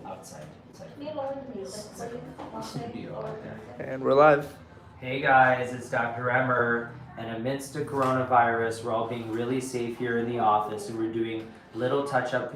outside. And we're live. Hey guys, it's Dr. Emer, and amidst the coronavirus, we're all being really safe here in the office, and we're doing little touch-up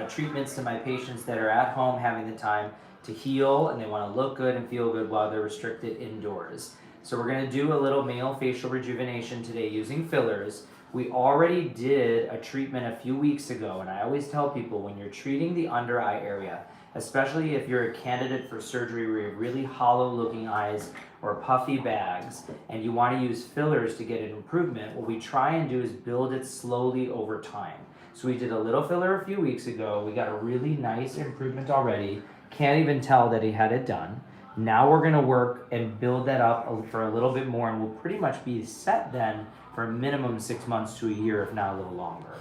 treatments to my patients that are at home having the time to heal, and they want to look good and feel good while they're restricted indoors. So we're going to do a little male facial rejuvenation today using fillers. We already did a treatment a few weeks ago, and I always tell people when you're treating the under eye area, especially if you're a candidate for surgery where you have really hollow looking eyes or puffy bags and you want to use fillers to get an improvement, what we try and do is build it slowly over time. So we did a little filler a few weeks ago. We got a really nice improvement already. Can't even tell that he had it done. Now we're going to work and build that up for a little bit more, and we'll pretty much be set then for a minimum 6 months to a year, if not a little longer.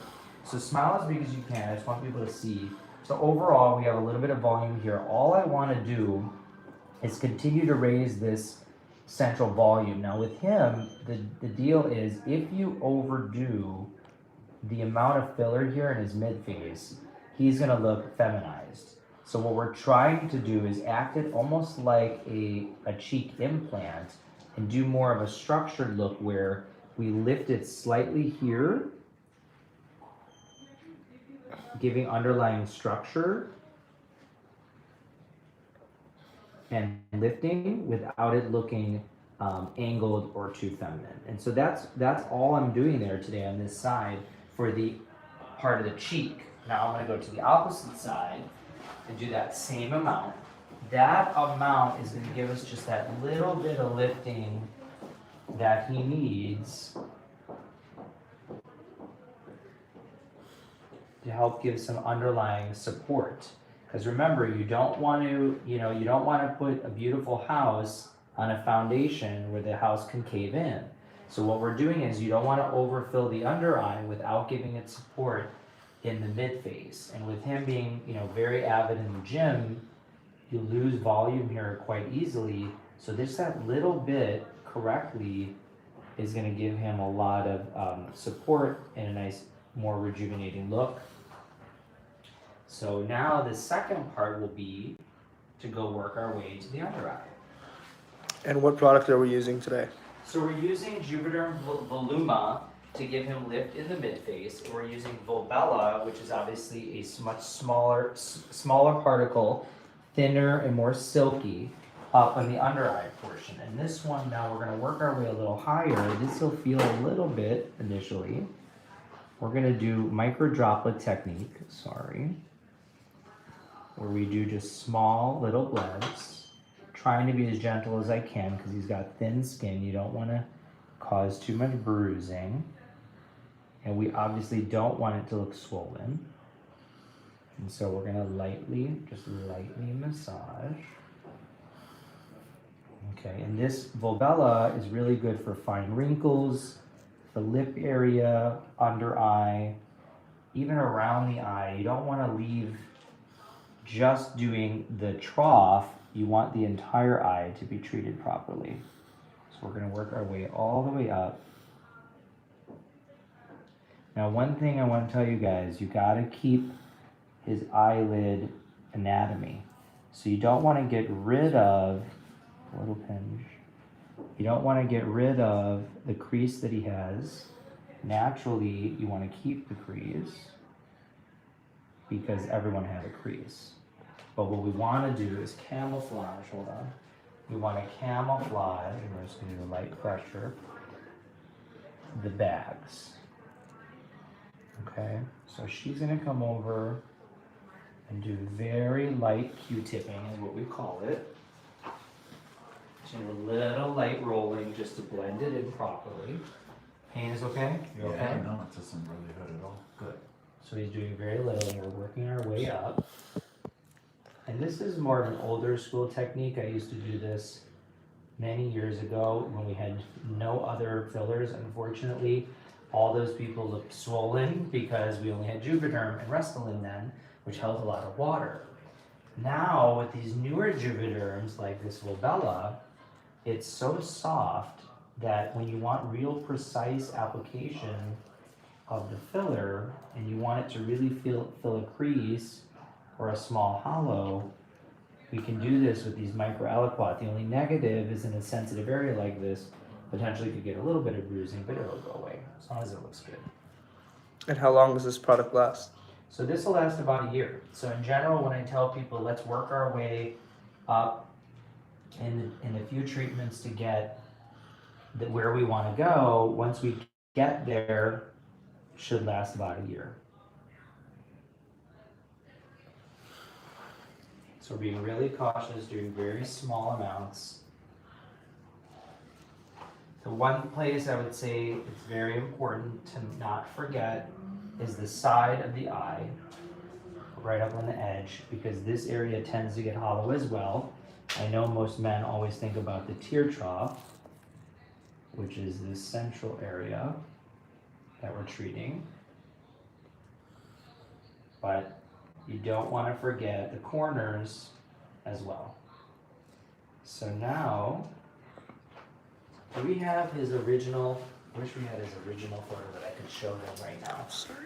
So smile as big as you can. I just want people to see. So overall, we have a little bit of volume here. All I want to do is continue to raise this central volume. Now with him, the deal is if you overdo the amount of filler here in his midface, he's going to look feminized. So what we're trying to do is act it almost like a cheek implant and do more of a structured look where we lift it slightly here, giving underlying structure and lifting without it looking angled or too feminine. And so that's all I'm doing there today on this side for the part of the cheek. Now I'm going to go to the opposite side and do that same amount. That amount is going to give us just that little bit of lifting that he needs to help give some underlying support. Because remember, you don't want to put a beautiful house on a foundation where the house can cave in. So what we're doing is you don't want to overfill the under eye without giving it support in the mid face. And with him being, very avid in the gym, you lose volume here quite easily. So just that little bit correctly is going to give him a lot of support and a nice, more rejuvenating look. So now the second part will be to go work our way to the under eye. And what product are we using today? So we're using Juvederm VOLUMA to give him lift in the midface. We're using Volbella, which is obviously a much smaller particle, thinner and more silky, up on the under eye portion. And this one now we're going to work our way a little higher. This will feel a little bit initially. We're going to do micro droplet technique, where we do just small little blebs, trying to be as gentle as I can because he's got thin skin. You don't want to cause too much bruising. And we obviously don't want it to look swollen. And so we're going to lightly massage. Okay, and this Volbella is really good for fine wrinkles, the lip area, under eye, even around the eye. You don't want to leave just doing the trough. You want the entire eye to be treated properly. So we're going to work our way all the way up. Now one thing I want to tell you guys, you got to keep his eyelid anatomy. So you don't want to get rid of, a little pinch, you don't want to get rid of the crease that he has. Naturally, you want to keep the crease because everyone has a crease. But what we want to do is camouflage, hold on. We want to camouflage, and we're just going to do a light pressure, the bags. Okay, so she's going to come over and do very light Q-tipping is what we call it. So a little light rolling just to blend it in properly. Pain is okay? You're okay? No, it doesn't really hurt at all. Good. So he's doing very little and we're working our way up. And this is more of an older school technique. I used to do this many years ago when we had no other fillers. Unfortunately, all those people looked swollen because we only had Juvederm and Restylane then, which held a lot of water. Now with these newer Juvederms like this Volbella, it's so soft that when you want real precise application of the filler and you want it to really fill a crease or a small hollow, we can do this with these micro aliquot. The only negative is in a sensitive area like this, potentially could get a little bit of bruising, but it'll go away as long as it looks good. And how long does this product last? So this will last about a year. So in general, when I tell people, let's work our way up in a few treatments to get where we want to go, once we get there, should last about a year. So we're being really cautious, doing very small amounts. The one place I would say it's very important to not forget is the side of the eye, right up on the edge, because this area tends to get hollow as well. I know most men always think about the tear trough, which is this central area that we're treating. But you don't want to forget the corners as well. So now, do we have his original, I wish we had his original photo that I could show them right now. Sorry.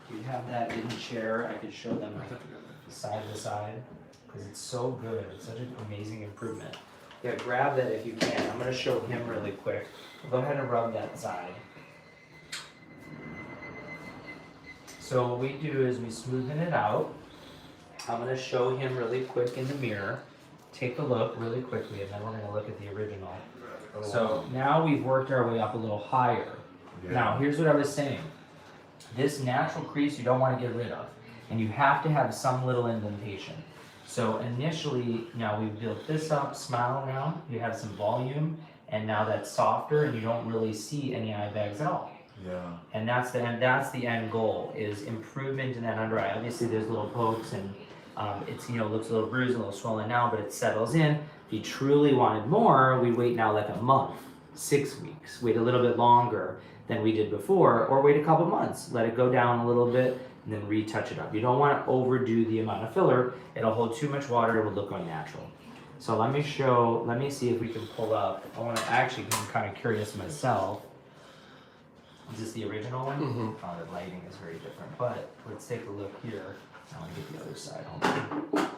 Do you have that in chair? I could show them side to side, because it's so good. It's such an amazing improvement. Yeah, grab that if you can. I'm going to show him really quick. Go ahead and rub that side. So what we do is we smoothen it out. I'm going to show him really quick in the mirror. Take a look really quickly, and then we're going to look at the original. So now we've worked our way up a little higher. Yeah. Now, here's what I was saying. This natural crease you don't want to get rid of, and you have to have some little indentation. So initially, now we've built this up, smile now, you have some volume, and now that's softer, and you don't really see any eye bags at all. Yeah. And that's the end goal, is improvement in that under eye. Obviously there's little pokes and it's, you know, looks a little bruised, a little swollen now, but it settles in. If you truly wanted more, we wait now like a month, 6 weeks, wait a little bit longer than we did before, or wait a couple months, let it go down a little bit, and then retouch it up. You don't want to overdo the amount of filler. It'll hold too much water, it will look unnatural. So let me see if we can pull up. I'm kind of curious myself. Is this the original one? Mm-hmm. Oh, the lighting is very different, but let's take a look here. I want to get the other side. Hold on.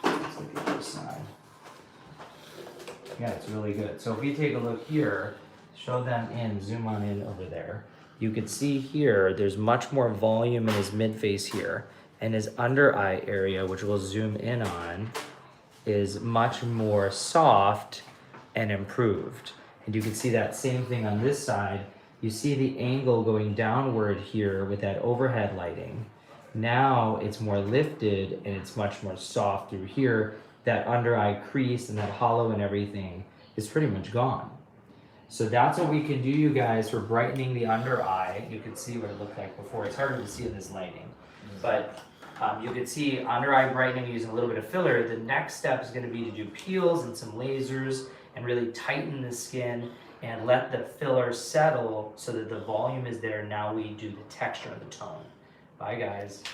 Let's look at the other side. Yeah, it's really good. So if we take a look here, show them in, zoom on in over there. You can see here, there's much more volume in his midface here, and his under eye area, which we'll zoom in on, is much more soft and improved. And you can see that same thing on this side. You see the angle going downward here with that overhead lighting. Now it's more lifted and it's much more soft through here. That under eye crease and that hollow and everything is pretty much gone. So that's what we can do, you guys, for brightening the under eye. You can see what it looked like before. It's harder to see in this lighting. But you can see under eye brightening using a little bit of filler. The next step is going to be to do peels and some lasers and really tighten the skin and let the filler settle so that the volume is there. Now we do the texture and the tone. Bye, guys.